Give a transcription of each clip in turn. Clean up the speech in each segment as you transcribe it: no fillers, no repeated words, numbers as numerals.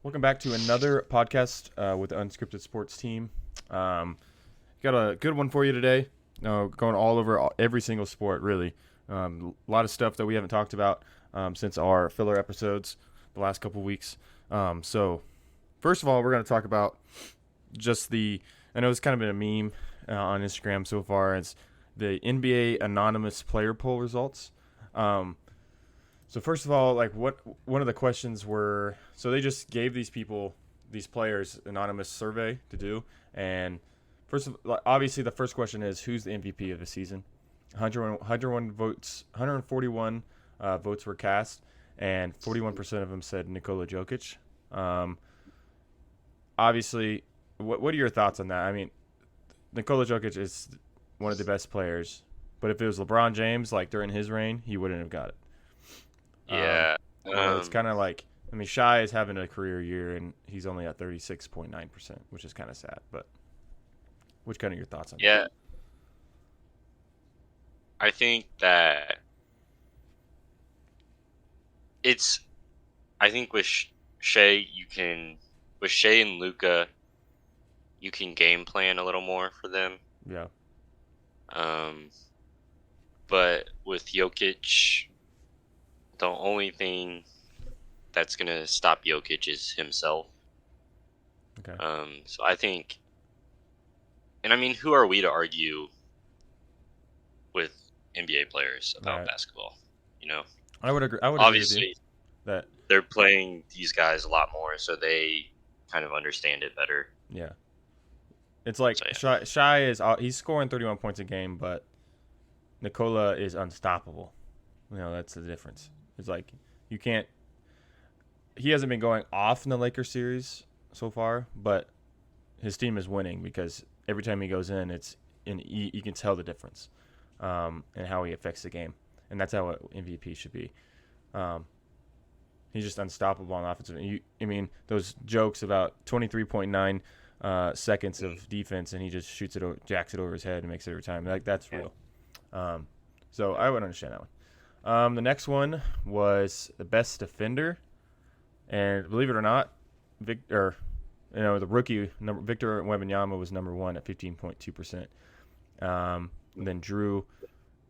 Welcome back to another podcast with the Unscripted Sports team. Got a good one for you today. Going all over every single sport, really. A lot of stuff that we haven't talked about since our filler episodes the last couple weeks. So, first of all, we're going to talk about just I know it's kind of been a meme on Instagram so far. It's the NBA anonymous player poll results. So first of all, one of the questions were, so they just gave these players, anonymous survey to do, and obviously the first question is who's the MVP of the season. 101 votes, 141 votes were cast, and 41% of them said Nikola Jokic. Obviously, what are your thoughts on that? I mean, Nikola Jokic is one of the best players, but if it was LeBron James, like during his reign, he wouldn't have got it. Yeah. It's kind of like, I mean, Shai is having a career year, and he's only at 36.9%, which is kind of sad. But which kind of your thoughts on that? Yeah. I think that I think with Shea, with Shea and Luka, you can game plan a little more for them. Yeah. But with Jokic, the only thing that's going to stop Jokic is himself. Okay. So I think, and I mean, who are we to argue with NBA players about basketball? You know, I would agree. Obviously, agree with you that they're playing these guys a lot more, so they kind of understand it better. Yeah. It's like Shai he's scoring 31 points a game, but Nikola is unstoppable. You know, that's the difference. It's like he hasn't been going off in the Lakers series so far, but his team is winning because every time he goes in, you can tell the difference and how he affects the game. And that's how MVP should be. He's just unstoppable on offensive. I mean, those jokes about 23.9 seconds of defense, and he just jacks it over his head and makes it every time. Like, that's real. So I would understand that one. The next one was the best defender, and believe it or not, the rookie Victor Wembanyama was number one at 15.2%. Then Drew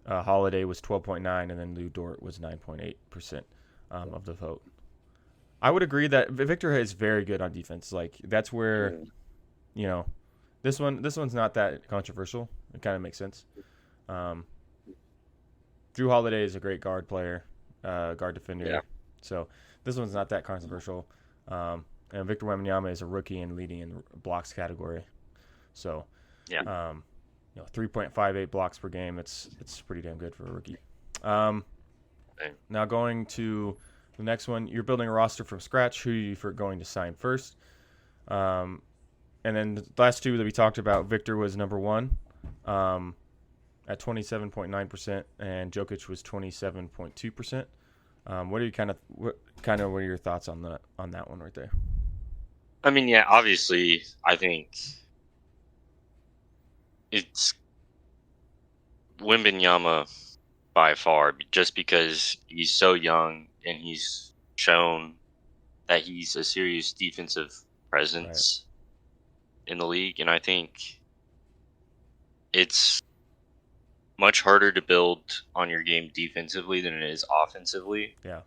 Holiday was 12.9%, and then Lou Dort was 9.8% of the vote. I would agree that Victor is very good on defense. Like, that's where, this one's not that controversial. It kind of makes sense. Drew Holiday is a great guard player, guard defender. Yeah. So this one's not that controversial. And Victor Wembanyama is a rookie and leading in the blocks category. So, 3.58 blocks per game. It's pretty damn good for a rookie. Now going to the next one, you're building a roster from scratch. Who are you going to sign first? And then the last two that we talked about, Victor was number one. At 27.9%, and Jokic was 27.2%. What are your thoughts on that one right there? I mean, yeah, obviously, I think it's Wembanyama by far, just because he's so young and he's shown that he's a serious defensive presence in the league, and I think it's much harder to build on your game defensively than it is offensively. Yeah.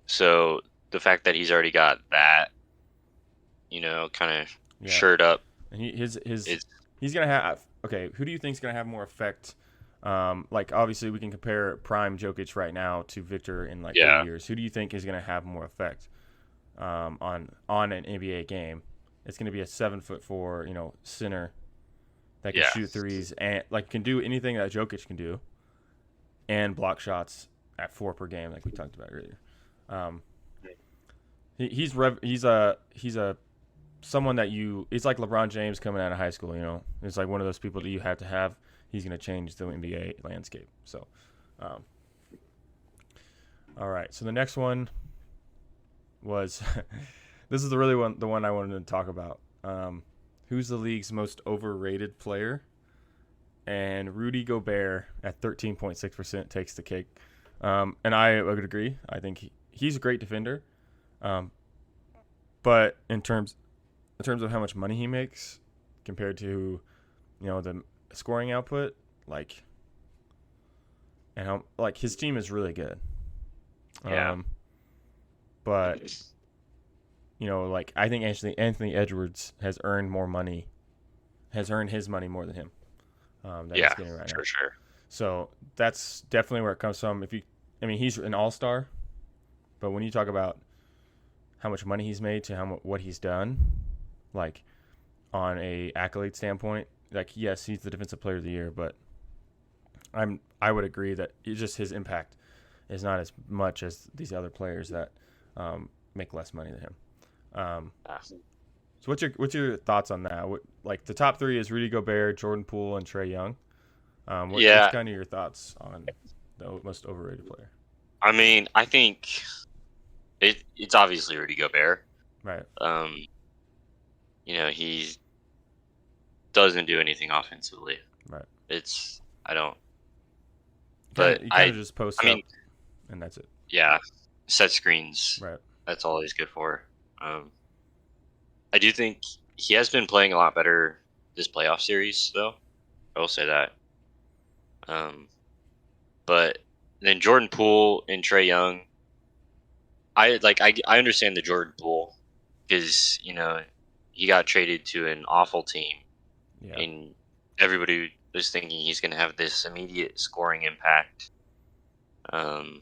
So the fact that he's already got that, kind of shirt up. And he's gonna have. Okay, who do you think is gonna have more effect? Obviously we can compare prime Jokic right now to Victor in 8 years. Who do you think is gonna have more effect on an NBA game? It's gonna be a 7'4", center that can shoot threes and can do anything that Jokic can do, and block shots at 4 per game, like we talked about earlier. He's someone that it's like LeBron James coming out of high school. It's like one of those people that you have to have. He's going to change the NBA landscape. So, all right. So the next one was this is the one I wanted to talk about. Who's the league's most overrated player? And Rudy Gobert at 13.6% takes the cake. And I would agree. I think he's a great defender. Um, but in terms of how much money he makes compared to the scoring output, like, and how like his team is really good. Yeah. But like I think Anthony Edwards has earned his money more than him that he's Yeah, getting right now. for sure. So that's definitely where it comes from. He's an all-star, but when you talk about how much money he's made to what he's done, like on a accolade standpoint, like yes, he's the defensive player of the year, but I would agree that it's just his impact is not as much as these other players that make less money than him. So what's your thoughts on that? Like the top three is Rudy Gobert, Jordan Poole, and Trae Young. What's Yeah, kind of your thoughts on the most overrated player? I mean, I think it's obviously Rudy Gobert. Right. He doesn't do anything offensively. Right. I don't. But But he kind of just posts I mean, up, and that's it. yeah, set screens. Right. That's all he's good for. I do think he has been playing a lot better this playoff series, though. I will say that. But then Jordan Poole and Trae Young, I understand the Jordan Poole because he got traded to an awful team, Yeah. and everybody was thinking he's going to have this immediate scoring impact. And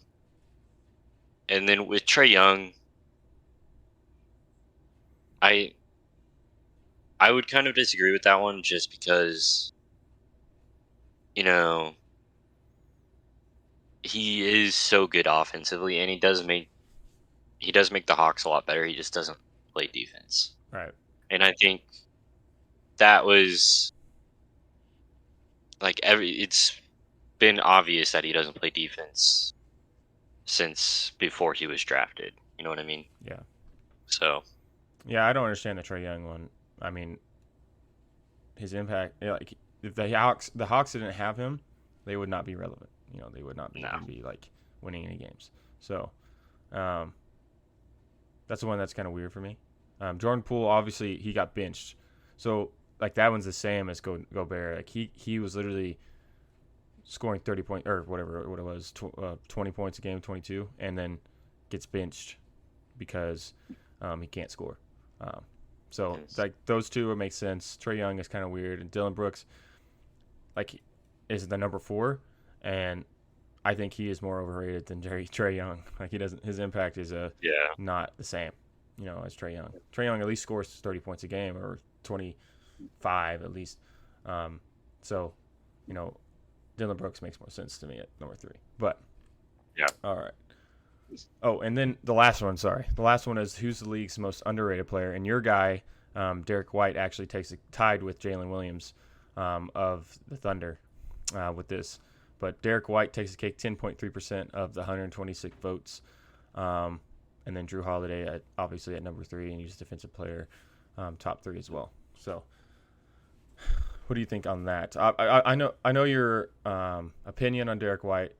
then with Trae Young, I would kind of disagree with that one just because he is so good offensively, and he does make the Hawks a lot better. He just doesn't play defense. Right. And I think that was like it's been obvious that he doesn't play defense since before he was drafted. You know what I mean? Yeah. So Yeah, I don't understand the Trae Young one. I mean, his impact, like if the Hawks didn't have him, they would not be relevant. They would not be like winning any games. So, that's the one that's kind of weird for me. Jordan Poole, obviously, he got benched, so like that one's the same as Gobert. Like he was literally scoring 30 points or whatever what it was, 20 points a game, 22, and then gets benched because he can't score. So like those two would make sense. Trae Young is kind of weird, and Dylan Brooks, like, is the number 4, and I think he is more overrated than Trae Young. Like his impact is not the same, as Trae Young. Trae Young at least scores 30 points a game or 25 at least. So, Dylan Brooks makes more sense to me at number 3. But yeah, all right. Oh, and then the last one. Sorry, the last one is who's the league's most underrated player, and your guy, Derek White, actually tied with Jalen Williams of the Thunder with this. But Derek White takes the cake, 10.3% of the 126 votes. And then Drew Holiday, obviously at number 3, and he's defensive player, top 3 as well. So, what do you think on that? I know your opinion on Derek White,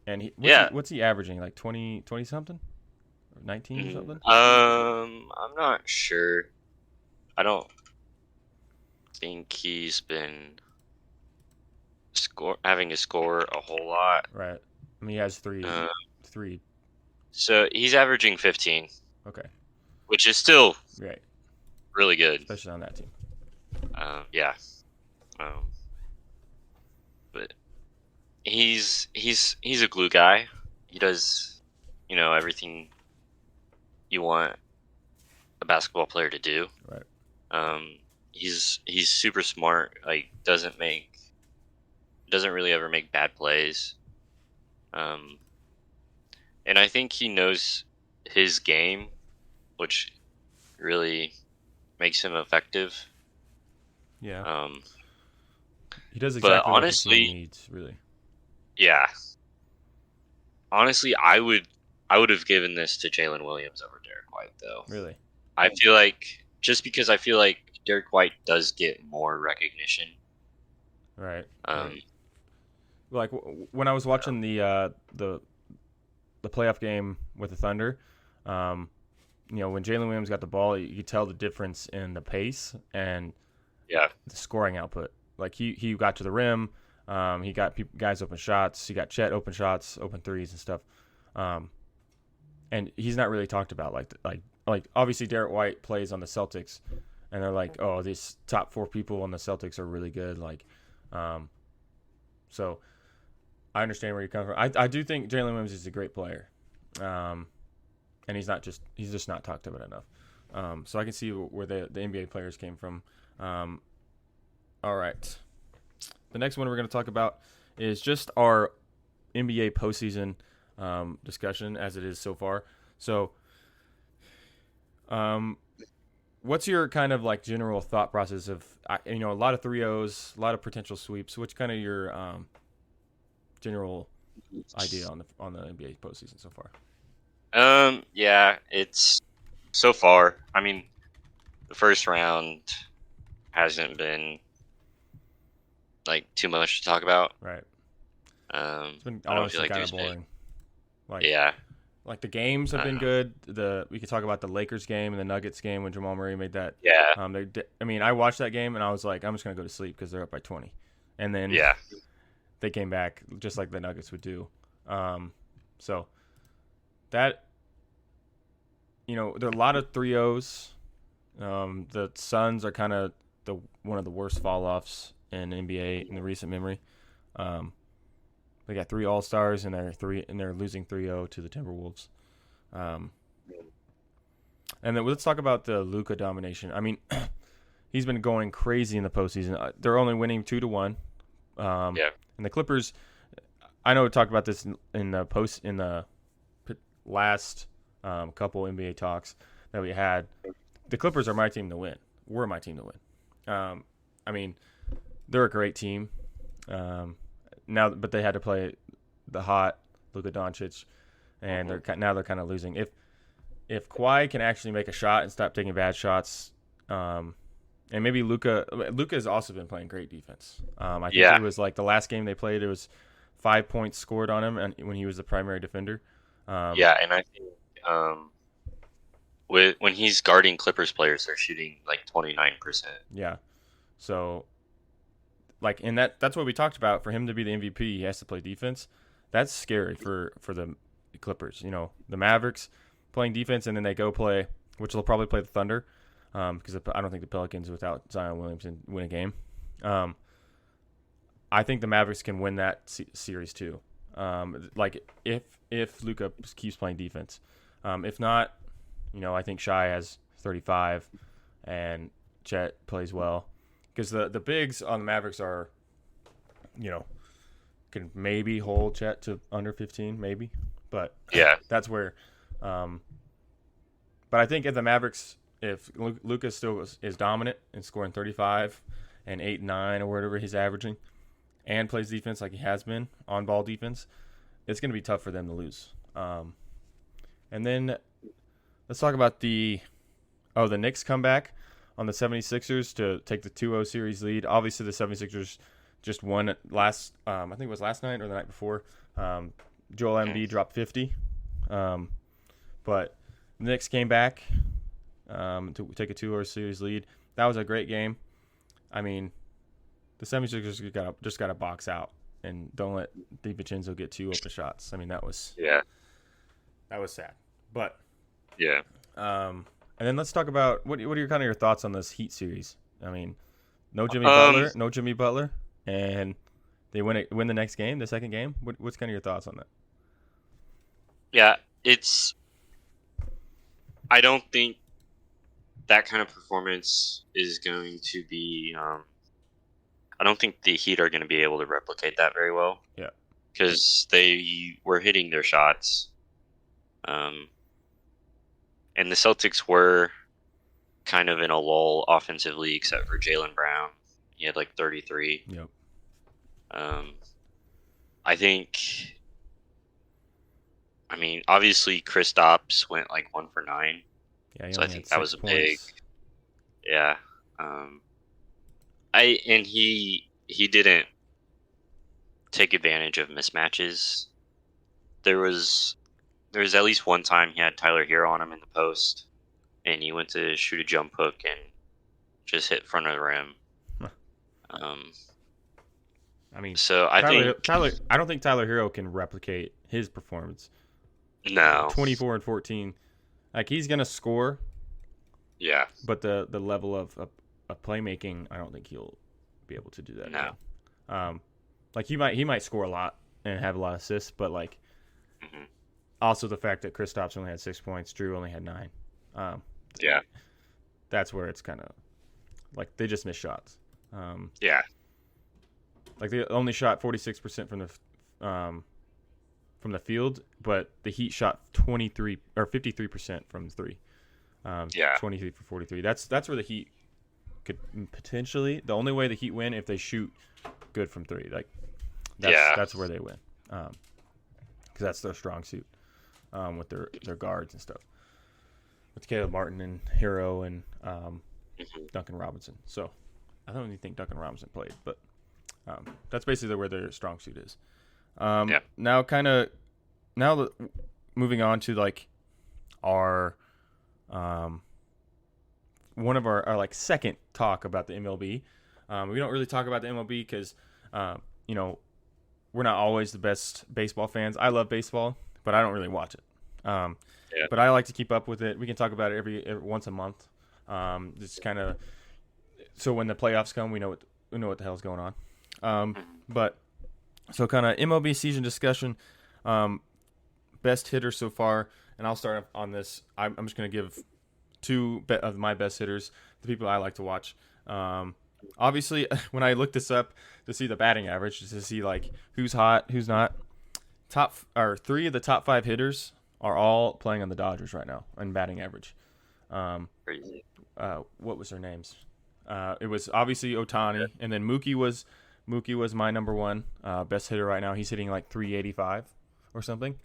and what's he averaging? Like 20 something, or 19 something? I'm not sure. I don't think he's been having to score a whole lot. Right. I mean, he has three. So he's averaging 15. Okay. Which is still really good, especially on that team. Yeah. But he's a glue guy. He does, everything you want a basketball player to do. Right. He's super smart. Like doesn't really ever make bad plays. And I think he knows his game, which really makes him effective. Yeah. He does exactly what the team needs, really. Yeah. Honestly, I would have given this to Jalen Williams over Derek White, though. Really? I feel like just because I feel like Derek White does get more recognition. Right. Like when I was watching the playoff game with the Thunder, when Jalen Williams got the ball, you could tell the difference in the pace and Yeah. the scoring output. Like he got to the rim, he got guys open shots, he got Chet open shots, open threes and stuff, and he's not really talked about like obviously Derek White plays on the Celtics, and they're like, oh, these top 4 people on the Celtics are really good, like, so I understand where you come from. I do think Jalen Williams is a great player, and he's just not talked about enough. So I can see where the NBA players came from. All right. The next one we're going to talk about is just our NBA postseason discussion as it is so far. So, what's your kind of like general thought process of, a lot of 3-0s, a lot of potential sweeps? What's kind of your general idea on the NBA postseason so far? Yeah, it's so far. I mean, the first round hasn't been like too much to talk about. Right. It's been I don't feel honestly like kind there's of boring. Yeah. Like the games have been good. We could talk about the Lakers game and the Nuggets game when Jamal Murray made that. Yeah. I watched that game and I was like, I'm just gonna go to sleep because they're up by 20, and then they came back just like the Nuggets would do. So that there are a lot of 3-0s. The Suns are kind of one of the worst fall offs in NBA in the recent memory. They got 3 All-Stars and they're losing 3-0 to the Timberwolves. And then let's talk about the Luka domination. I mean, he's been going crazy in the postseason. They're only winning 2-1. And the Clippers, I know we talked about this in the last couple NBA talks that we had. The Clippers are my team to win. We're my team to win. I mean, they're a great team. But they had to play the hot Luka Doncic, and they're kind of losing. If Kawhi can actually make a shot and stop taking bad shots, and maybe Luka has also been playing great defense. I think it was like the last game they played, it was 5 points scored on him, and when he was the primary defender. And I think when he's guarding Clippers players, they're shooting like 29%. Yeah, so. Like, and that's what we talked about. For him to be the MVP, he has to play defense. That's scary for the Clippers. The Mavericks playing defense, and then they go play, which they'll probably play the Thunder, because I don't think the Pelicans without Zion Williamson win a game. I think the Mavericks can win that series too. Like if Luka keeps playing defense. If not, I think Shai has 35, and Chet plays well. Because the bigs on the Mavericks are, can maybe hold Chet to under 15, maybe. But that's where. But I think if the Mavericks, if Luka still is dominant and scoring 35 and 8, 9 or whatever he's averaging, and plays defense like he has been, on ball defense, it's going to be tough for them to lose. And then let's talk about the Knicks comeback on the 76ers to take the 2-0 series lead. Obviously, the 76ers just won last, I think it was last night or the night before. Joel Embiid dropped 50. But the Knicks came back to take a 2-0 series lead. That was a great game. I mean, the 76ers just got to box out and don't let DiVincenzo get 2 open shots. I mean, that was sad. But and then let's talk about what are your thoughts on this Heat series? I mean, no Jimmy Butler, and they win the next game, the second game. What's kind of your thoughts on that? Yeah, I don't think that kind of performance is going to be. I don't think the Heat are going to be able to replicate that very well. Yeah, because they were hitting their shots. And the Celtics were kind of in a lull offensively, except for Jaylen Brown. He had like 33. Yep. I think, obviously Kristaps went like 1 for 9. Yeah, so I think that was a points. big. Yeah. He didn't take advantage of mismatches. There was at least one time he had Tyler Hero on him in the post, and he went to shoot a jump hook and just hit front of the rim. Huh. Um, I mean, so I think I don't think Tyler Hero can replicate his performance. no, 24 and 14. Like, he's gonna score, yeah, but the level of playmaking, I don't think he'll be able to do that. no. Like, he might score a lot and have a lot of assists, but like, Mhm. also the fact that Kristaps only had 6 points, Drew only had 9. Yeah, That's where it's kind of like they just missed shots. yeah, Like, they only shot 46% from the field, but the Heat shot 23 or 53% from three. yeah. 23 for 43. That's where the Heat could potentially. The only way the Heat win if they shoot good from three. Like, that's where they win. Because that's their strong suit with their guards and stuff. With Caleb Martin and Hero and Duncan Robinson. So I don't even think Duncan Robinson played, but that's basically where their strong suit is. Now, moving on to like our one of our like second talk about the MLB. We don't really talk about the MLB because we're not always the best baseball fans. I love baseball, but I don't really watch it. But I like to keep up with it. We can talk about it every once a month. Just kind of so when the playoffs come, we know what the hell's going on. But so kind of MLB season discussion. Best hitter so far, and I'll start on this. I'm just going to give two of my best hitters, the people I like to watch. Obviously, when I looked this up to see the batting average, to see like who's hot, who's not, three of the top 5 hitters are all playing on the Dodgers right now in batting average. Crazy. What was their names? It was obviously Ohtani, and then Mookie was my number one best hitter right now. He's hitting like 385 or something.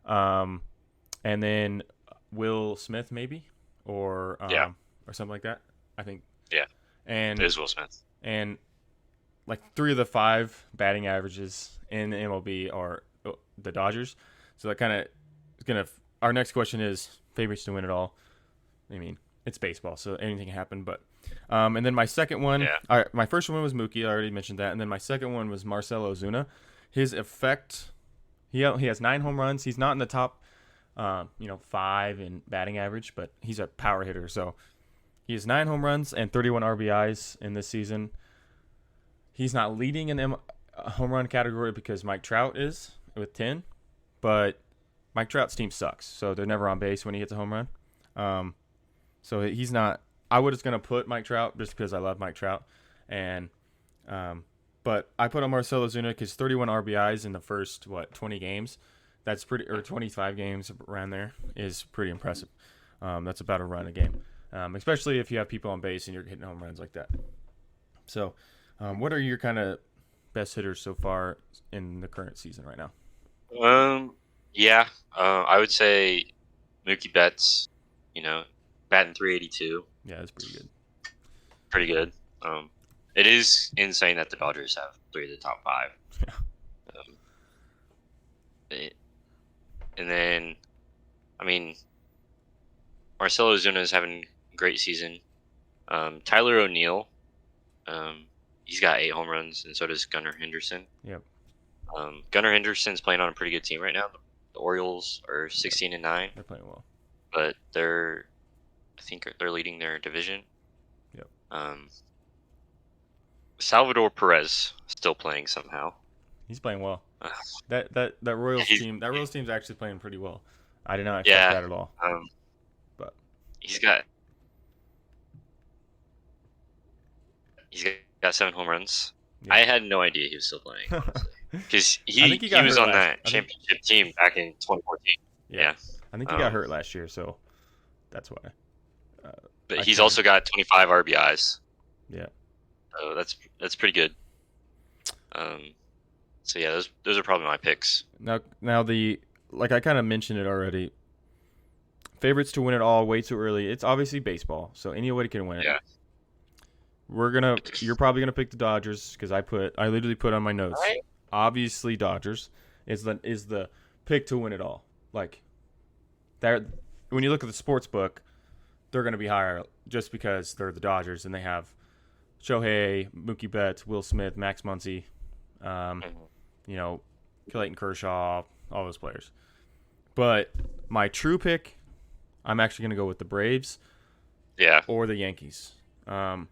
And then Will Smith maybe or something like that. I think. Yeah. And it is Will Smith. And like 3 of the 5 batting averages in the MLB are the Dodgers. So that kind of is gonna. Our next question is favorites to win it all. I mean, it's baseball, so anything can happen. But and then my second one, my first one was Mookie. I already mentioned that, and then my second one was Marcell Ozuna. His effect, he has 9 home runs. He's not in the top, 5 in batting average, but he's a power hitter. So he has 9 home runs and 31 RBIs in this season. He's not leading in the home run category because Mike Trout is with 10, but Mike Trout's team sucks, so they're never on base when he hits a home run. So he's not. I was going to put Mike Trout just because I love Mike Trout, and but I put on Marcell Ozuna because 31 RBIs in the first 20 games, that's pretty, or 25 games around there is pretty impressive. That's about a run a game, especially if you have people on base and you're hitting home runs like that. So, what are your kind of best hitters so far in the current season right now? I would say Mookie Betts. Batting 382. Yeah, that's pretty good. Pretty good. It is insane that the Dodgers have 3 of the top 5. Yeah. And then, I mean, Marcell Ozuna is having a great season. Tyler O'Neill, he's got 8 home runs, and so does Gunnar Henderson. Yep. Gunnar Henderson's playing on a pretty good team right now. The Orioles are 16-9. They're playing well, but I think they're leading their division. Yep. Salvador Perez still playing somehow. He's playing well. That Royals team. That Royals team's actually playing pretty well. I did not expect that at all. But he's got 7 home runs. Yeah. I had no idea he was still playing, honestly, because he was on that championship team back in 2014. Yeah. I think he got hurt last year, so that's why. But he's also got 25 RBIs. Yeah. So that's pretty good. So yeah, those are probably my picks. Now I kind of mentioned it already. Favorites to win it all way too early. It's obviously baseball, so anybody can win it. Yeah. You're probably gonna pick the Dodgers because I literally put on my notes. Right. Obviously, Dodgers is the pick to win it all. Like that, when you look at the sports book, they're going to be higher just because they're the Dodgers and they have Shohei, Mookie Betts, Will Smith, Max Muncy, you know, Clayton Kershaw, all those players. But my true pick, I'm actually going to go with the Braves. Yeah. Or the Yankees. You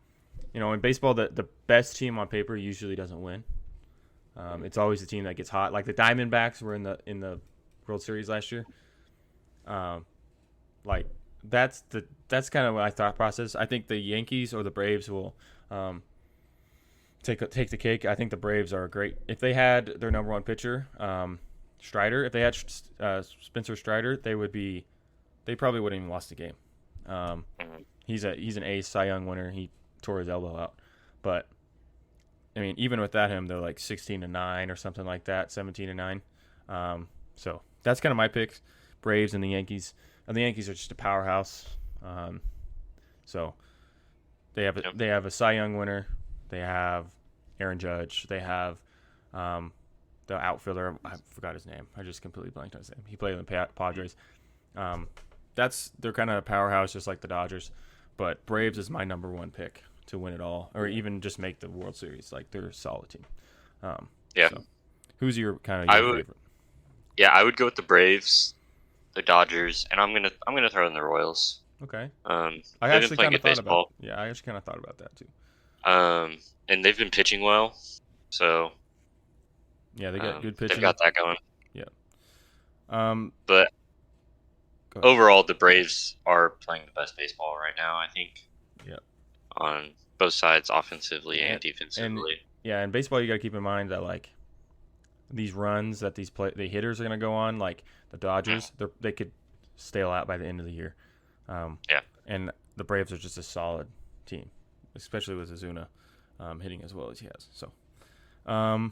know, in baseball, the best team on paper usually doesn't win. It's always the team that gets hot. Like the Diamondbacks were in the World Series last year. Like that's kind of my thought process. I think the Yankees or the Braves will take the cake. I think the Braves are great. If they had their number one pitcher, Strider, if they had Spencer Strider, they probably wouldn't even lost the game. He's an ace, Cy Young winner. He tore his elbow out, but I mean, even without him, they're like 16-9 or something like that, 17-9. So that's kind of my pick: Braves and the Yankees. And the Yankees are just a powerhouse. So they have a Cy Young winner. They have Aaron Judge. They have the outfielder. I forgot his name. I just completely blanked on his name. He played in the Padres. They're kind of a powerhouse, just like the Dodgers. But Braves is my number one pick to win it all, or even just make the World Series. Like they're a solid team. So who's your favorite? Yeah, I would go with the Braves, the Dodgers, and I'm gonna throw in the Royals. Okay. I actually kind of thought about. Yeah, I actually kind of thought about that too. And they've been pitching well, so yeah, they got good pitching. They've got that going. Yeah. But overall, the Braves are playing the best baseball right now, I think. Yeah. On both sides, offensively and defensively. In baseball, you got to keep in mind that like these runs that the hitters are going to go on, like the Dodgers, they could stale out by the end of the year. And the Braves are just a solid team, especially with Ozuna hitting as well as he has. So, all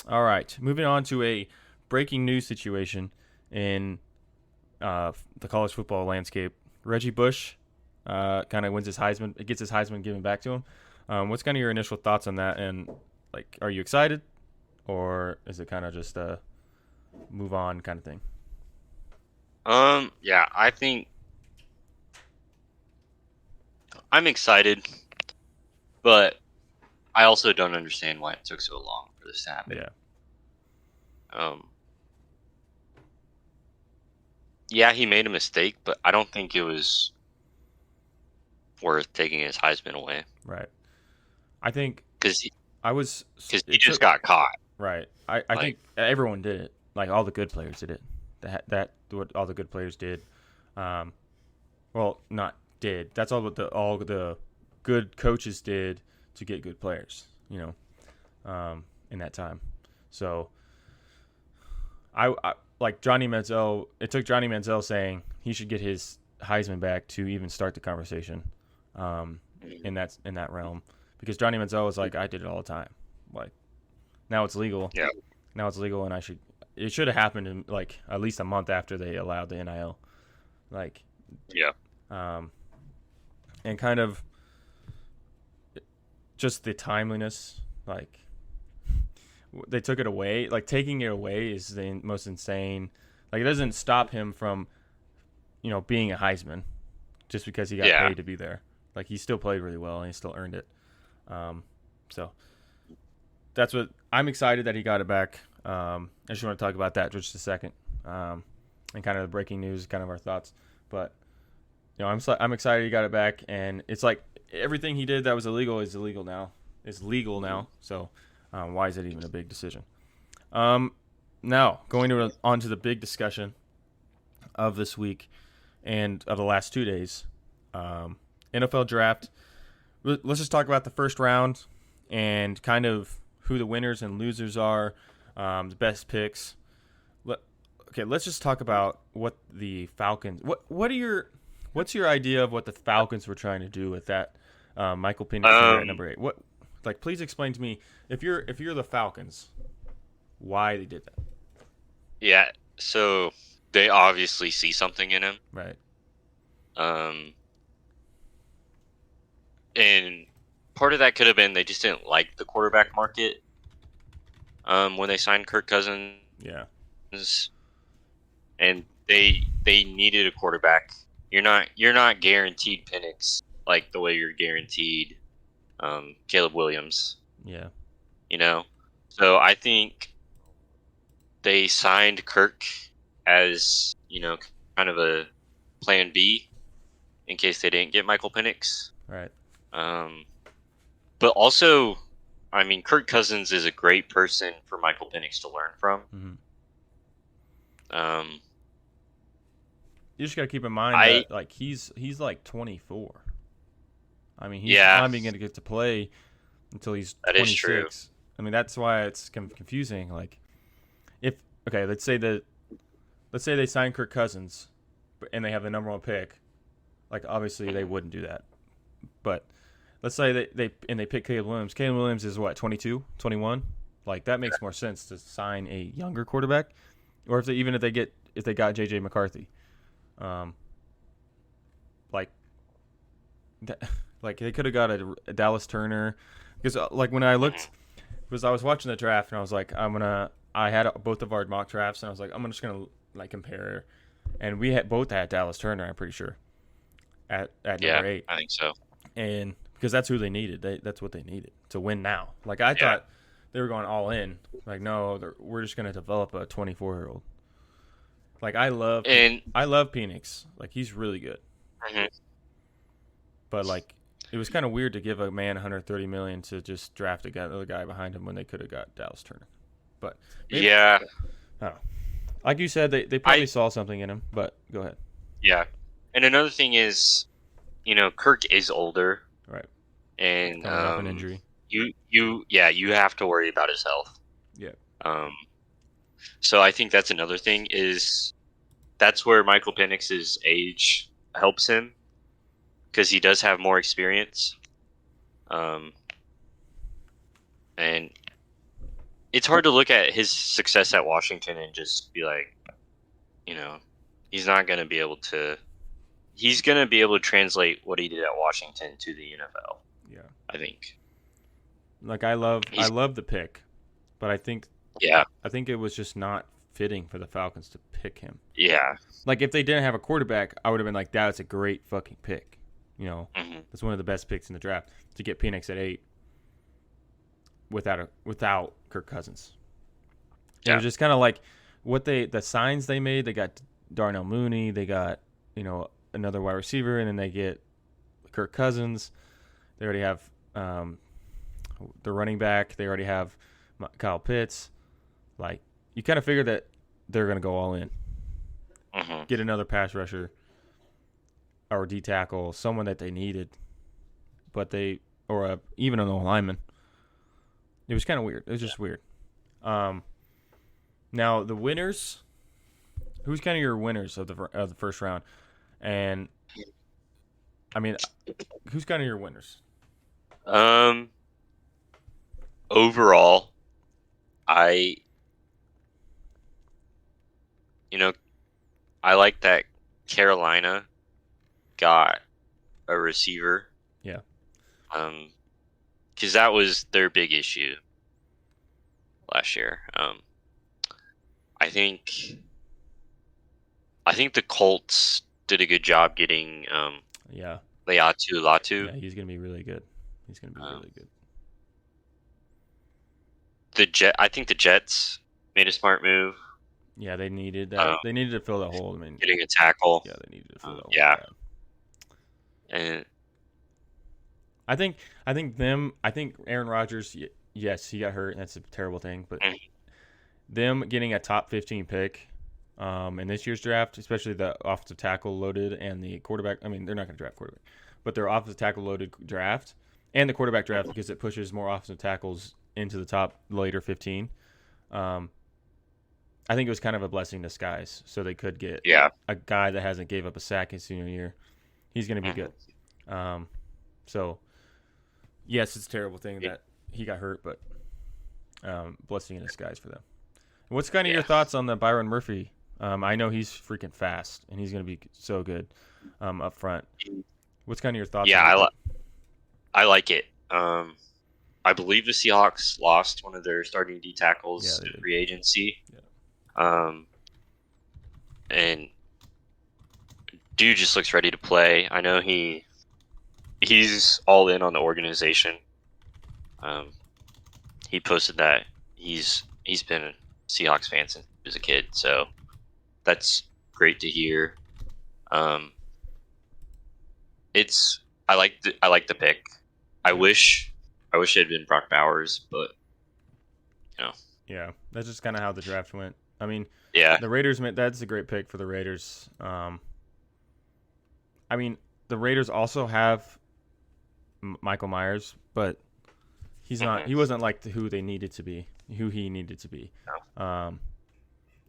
right, moving on to a breaking news situation in the college football landscape. Reggie Bush kind of wins his Heisman. It gets his Heisman given back to him. What's kind of your initial thoughts on that? And like, are you excited, or is it kind of just a move on kind of thing? Yeah, I think I'm excited, but I also don't understand why it took so long for this to happen. Yeah, he made a mistake, but I don't think it was worth taking his Heisman away. Right. I think because he just got caught. Right. I think everyone did it. Like all the good players did it. That what all the good players did. Well, not did. That's all what all the good coaches did to get good players. You know, in that time. So I like Johnny Manziel. It took Johnny Manziel saying he should get his Heisman back to even start the conversation. In that realm, because Johnny Manziel was like, I did it all the time. Like, now it's legal. Yeah. Now it's legal, and it should have happened in like at least a month after they allowed the NIL. Like, yeah. And kind of just the timeliness, like they took it away. Like taking it away is the most insane. Like it doesn't stop him from, being a Heisman, just because he got paid to be there. Like he still played really well and he still earned it. So that's what I'm excited that he got it back. I just want to talk about that for just a second, and kind of the breaking news, kind of our thoughts. But I'm excited he got it back, and it's like everything he did that was illegal is illegal now. It's legal now. So why is it even a big decision? Now going on to the big discussion of this week and of the last 2 days. NFL draft. Let's just talk about the first round and kind of who the winners and losers are, the best picks. Let's just talk about what the Falcons. What's your idea of what the Falcons were trying to do with that Michael Penix at number 8? Please explain to me if you're the Falcons, why they did that. Yeah, so they obviously see something in him, right? And part of that could have been they just didn't like the quarterback market when they signed Kirk Cousins. Yeah. And they needed a quarterback you're not guaranteed Penix like the way you're guaranteed Caleb Williams. Yeah. You know, so I think they signed Kirk as kind of a plan B in case they didn't get Michael Penix. Right. But also, I mean, Kirk Cousins is a great person for Michael Penix to learn from. Mm-hmm. You just got to keep in mind that like he's like 24. I mean, he's not even going to get to play until he's 26. Is true. I mean, that's why it's confusing. Like, let's say they sign Kirk Cousins, and they have the number 1 pick. Like, obviously they wouldn't do that. But let's say they pick Caleb Williams. Caleb Williams is what, 22, 21? Like, that makes more sense to sign a younger quarterback, or if they got JJ McCarthy. Like they could have got a Dallas Turner, because like when I looked, because I was watching the draft and I was like, I had both of our mock drafts and I was like, I'm just gonna like compare, and we both had Dallas Turner, I'm pretty sure, at number 8. I think so. And because that's who they needed, that's what they needed to win now. Like I thought they were going all in. Like no, we're just gonna develop a 24-year-old. Like I love Penix. Like he's really good. Mm-hmm. But like it was kind of weird to give a man $130 million to just draft another guy behind him when they could have got Dallas Turner. But maybe, I don't know. Like you said, they probably saw something in him. But go ahead. Yeah, and another thing is, Kirk is older, right? And coming off an injury. You have to worry about his health. Yeah. So I think that's another thing that's where Michael Penix's age helps him, because he does have more experience. And it's hard to look at his success at Washington and just be like, he's not going to be able to. He's going to be able to translate what he did at Washington to the NFL. Yeah, I think. Like I love the pick, but I think it was just not fitting for the Falcons to pick him. Yeah. Like if they didn't have a quarterback, I would have been like, that's a great fucking pick. That's one of the best picks in the draft to get Penix at 8 without Kirk Cousins. Yeah. It was just kind of like the signs they made. They got Darnell Mooney. They got another wide receiver, and then they get Kirk Cousins. They already have the running back. They already have Kyle Pitts. Like you kind of figure that they're going to go all in, get another pass rusher or D tackle, someone that they needed, but even an lineman. It was kind of weird. It was just weird. Now the winners. Who's kind of your winners of the first round? And I mean, who's kind of your winners? Overall, I like that Carolina got a receiver. Yeah. Because that was their big issue last year. I think the Colts did a good job getting Latu. Yeah, he's gonna be really good. He's gonna be really good. I think the Jets made a smart move. Yeah, they needed that. They needed to fill that hole. I mean, getting a tackle. Yeah, they needed to fill that hole. Yeah. And I think Aaron Rodgers. Yes, he got hurt, and that's a terrible thing. But them getting a top 15 pick in this year's draft, especially the offensive tackle loaded and the quarterback. I mean, they're not going to draft quarterback, but their offensive tackle loaded draft and the quarterback draft, because it pushes more offensive tackles into the top later 15. I think it was kind of a blessing in disguise, so they could get a guy that hasn't gave up a sack his senior year. He's going to be good. So, yes, it's a terrible thing that he got hurt, but blessing in disguise for them. What's kind of your thoughts on the Byron Murphy? I know he's freaking fast, and he's going to be so good up front. What's kind of your thoughts? Yeah, I like it. I believe the Seahawks lost one of their starting D tackles in free agency. Yeah. And dude just looks ready to play. I know he's all in on the organization. He posted that he's been a Seahawks fan since he was a kid, so that's great to hear. I like the pick. I wish it had been Brock Bowers, but Yeah, that's just kind of how the draft went. I mean, yeah, the Raiders that's a great pick for the Raiders. I mean, the Raiders also have Michael Myers, but he's not. He wasn't like who he needed to be. No.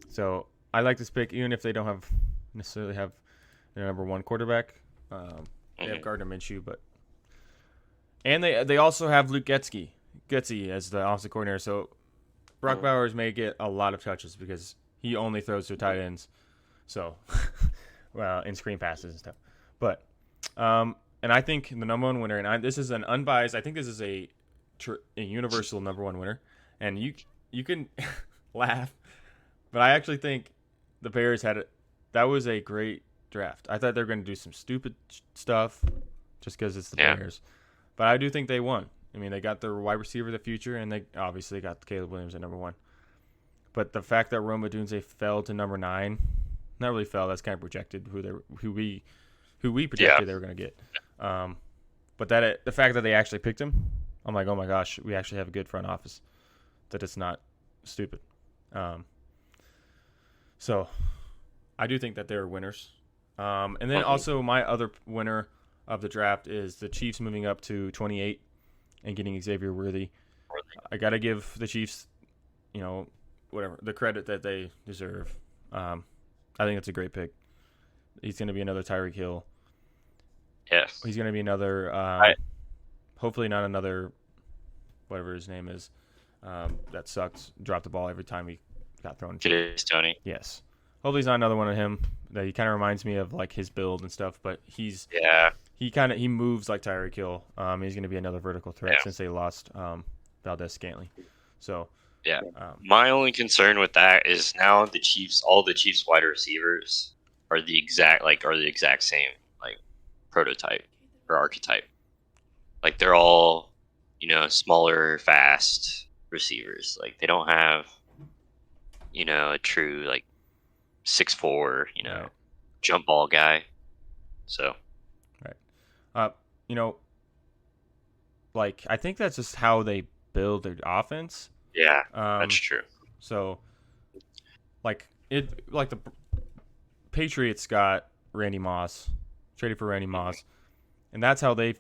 So I like this pick, even if they don't necessarily have their number one quarterback. They have Gardner Minshew, and they also have Luke Getsy as the offensive coordinator. So Brock Bowers may get a lot of touches because he only throws to tight ends. So, well, in screen passes and stuff. But, and I think the number one winner, and this is an unbiased. I think this is a universal number one winner, and you can laugh, but I actually think the Bears that was a great draft. I thought they were going to do some stupid stuff just because it's the Bears, but I do think they won. I mean, they got their wide receiver of the future, and they obviously got Caleb Williams at number one. But the fact that Rome Odunze fell to number 9, not really fell. That's kind of projected who we projected they were going to get. But the fact that they actually picked him, I'm like, oh my gosh, we actually have a good front office. That it's not stupid. So I do think that they're winners. And then also my other winner of the draft is the Chiefs moving up to 28 and getting Xavier Worthy. I got to give the Chiefs, the credit that they deserve. I think it's a great pick. He's going to be another Tyreek Hill. Yeah. He's going to be another, hopefully not another, whatever his name is, that sucked, dropped the ball every time he got thrown. Tony. Yes. Hopefully he's not another one of him. That he kind of reminds me of like his build and stuff, but he moves like Tyreek Hill. He's going to be another vertical threat since they lost Valdez-Scantling. So yeah, my only concern with that is now all the Chiefs wide receivers are the exact same like prototype or archetype. Like they're all smaller, fast receivers. Like they don't have a true like 6'4", jump ball guy. So, right. Like I think that's just how they build their offense. Yeah, that's true. So, like the Patriots got Randy Moss, traded for Randy Moss, and that's how they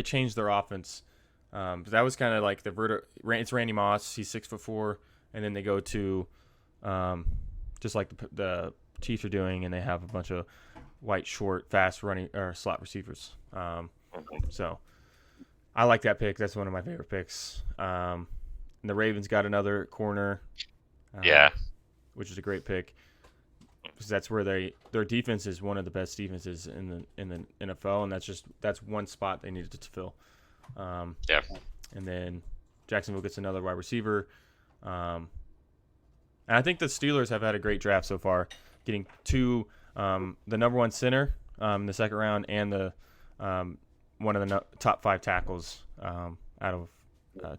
changed their offense. That was kind of like it's Randy Moss. He's 6'4", and then they go to just like the Chiefs are doing, and they have a bunch of white, short, fast running or slot receivers. So I like that pick. That's one of my favorite picks. And the Ravens got another corner, which is a great pick because that's where their defense is one of the best defenses in the NFL, and that's one spot they needed to fill. And then Jacksonville gets another wide receiver. And I think the Steelers have had a great draft so far, getting the number one center in the second round and the one of the top 5 tackles out of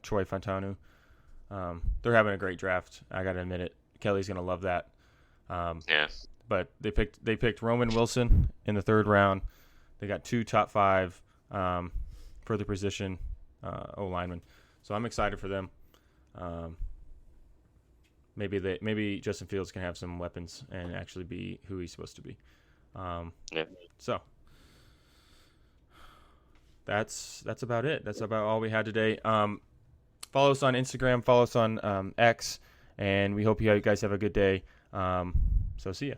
Troy Fontanu. They're having a great draft. I got to admit it. Kelly's going to love that. But they picked Roman Wilson in the 3rd round. They got 2 top 5 for the position O-linemen. So I'm excited for them. Maybe Justin Fields can have some weapons and actually be who he's supposed to be. So that's about it. That's about all we had today. Follow us on Instagram. Follow us on X, and we hope you guys have a good day. So see ya.